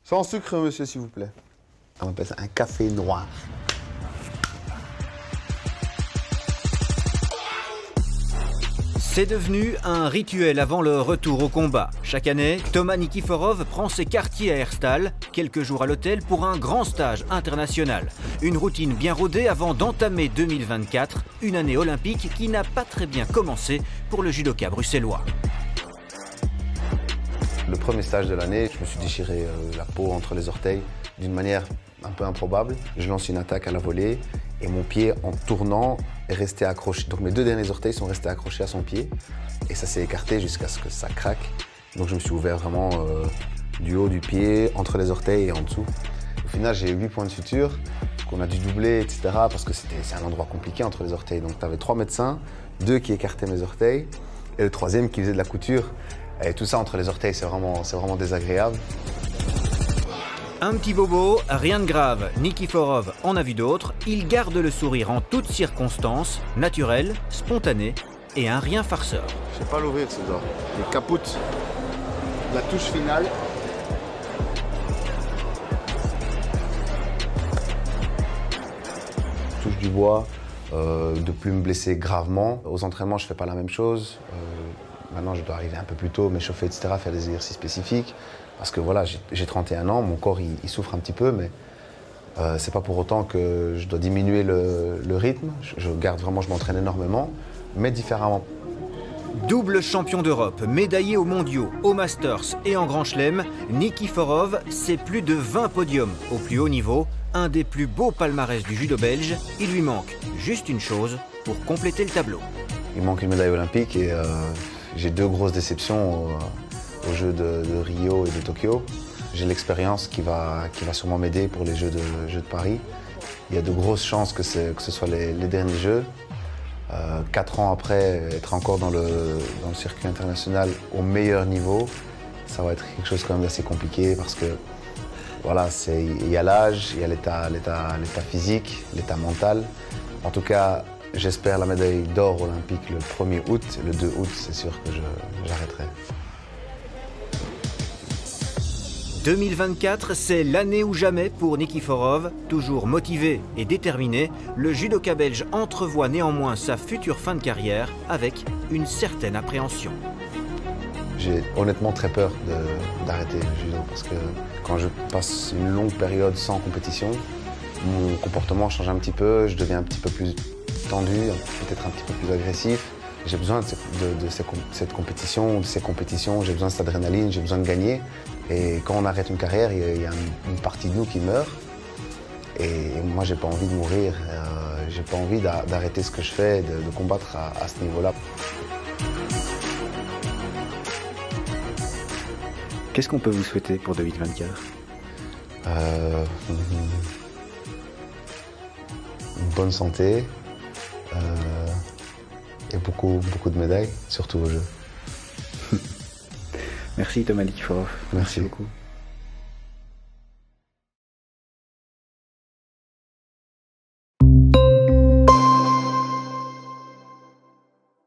Sans sucre, monsieur, s'il vous plaît. On appelle ça un café noir. C'est devenu un rituel avant le retour au combat. Chaque année, Thomas Nikiforov prend ses quartiers à Herstal, quelques jours à l'hôtel pour un grand stage international. Une routine bien rodée avant d'entamer 2024, une année olympique qui n'a pas très bien commencé pour le judoka bruxellois. Le premier stage de l'année, je me suis déchiré la peau entre les orteils d'une manière un peu improbable. Je lance une attaque à la volée et mon pied, en tournant, est resté accroché. Donc mes deux derniers orteils sont restés accrochés à son pied et ça s'est écarté jusqu'à ce que ça craque. Donc je me suis ouvert vraiment du haut du pied, entre les orteils et en dessous. Au final, j'ai 8 points de suture qu'on a dû doubler, etc. parce que c'est un endroit compliqué entre les orteils. Donc tu avais 3 médecins, 2 qui écartaient mes orteils et le troisième qui faisait de la couture. Et tout ça entre les orteils, c'est vraiment désagréable. Un petit bobo, rien de grave. Nikiforov en a vu d'autres. Il garde le sourire en toutes circonstances, naturel, spontané et un rien farceur. Je ne sais pas l'ouvrir ce doigt. Les capoutes, la touche finale. Je touche du bois, de ne plus me blesser gravement. Aux entraînements, je ne fais pas la même chose. Maintenant, je dois arriver un peu plus tôt, m'échauffer, etc., faire des exercices spécifiques. Parce que voilà, j'ai 31 ans, mon corps il souffre un petit peu, mais c'est pas pour autant que je dois diminuer le rythme. Je m'entraîne énormément, mais différemment. Double champion d'Europe, médaillé aux mondiaux, aux Masters et en Grand Chelem, Nikiforov, c'est plus de 20 podiums au plus haut niveau, un des plus beaux palmarès du judo belge. Il lui manque juste une chose pour compléter le tableau. Il manque une médaille olympique et j'ai 2 grosses déceptions aux Jeux de Rio et de Tokyo. J'ai l'expérience qui va sûrement m'aider pour les Jeux de Paris. Il y a de grosses chances que ce soit les derniers Jeux. 4 ans après, être encore dans le circuit international au meilleur niveau, ça va être quelque chose quand même d'assez compliqué parce que voilà, il y a l'âge, il y a l'état physique, l'état mental. En tout cas, j'espère la médaille d'or olympique le 1er août. Le 2 août, c'est sûr que j'arrêterai. 2024, c'est l'année ou jamais pour Nikiforov. Toujours motivé et déterminé, le judoka belge entrevoit néanmoins sa future fin de carrière avec une certaine appréhension. J'ai honnêtement très peur d'arrêter le judo parce que quand je passe une longue période sans compétition, mon comportement change un petit peu, je deviens un petit peu plus tendu, peut-être un petit peu plus agressif. J'ai besoin de cette compétition, de ces compétitions, j'ai besoin de cette adrénaline, j'ai besoin de gagner. Et quand on arrête une carrière, il y a une partie de nous qui meurt. Et moi, j'ai pas envie de mourir, j'ai pas envie d'arrêter ce que je fais, de combattre à ce niveau-là. Qu'est-ce qu'on peut vous souhaiter pour 2024 ? Une bonne santé et beaucoup de médailles, surtout aux Jeux. Merci Thomas Nikiforov. Merci Beaucoup.